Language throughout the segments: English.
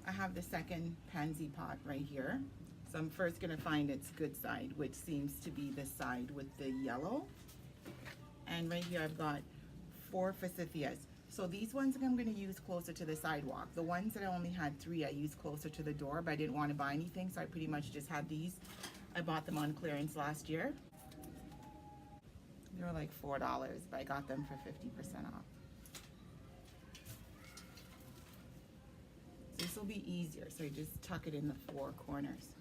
I have the second pansy pot right here. So I'm first gonna find its good side, which seems to be the side with the yellow. And right here I've got 4 Forsythias. So these ones I'm gonna use closer to the sidewalk. The ones that I only had 3, I used closer to the door, but I didn't want to buy anything, so I pretty much just had these. I bought them on clearance last year. They were like $4, but I got them for 50% off. So this will be easier, so you just tuck it in the 4 corners.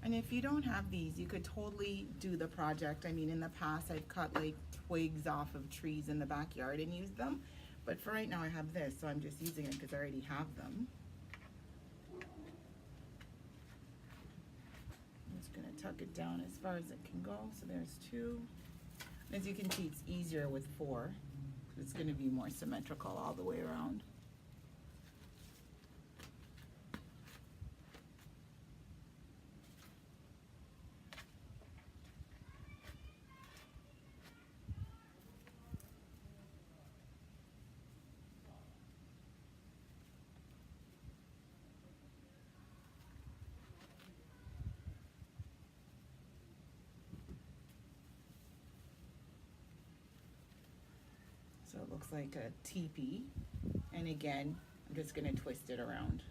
And if you don't have these, you could totally do the project. I mean, in the past, I've cut like twigs off of trees in the backyard and used them. But for right now, I have this, so I'm just using it because I already have them. I'm just gonna tuck it down as far as it can go. So there's 2. As you can see, it's easier with 4. It's gonna be more symmetrical all the way around. So it looks like a teepee. And again, I'm just gonna twist it around.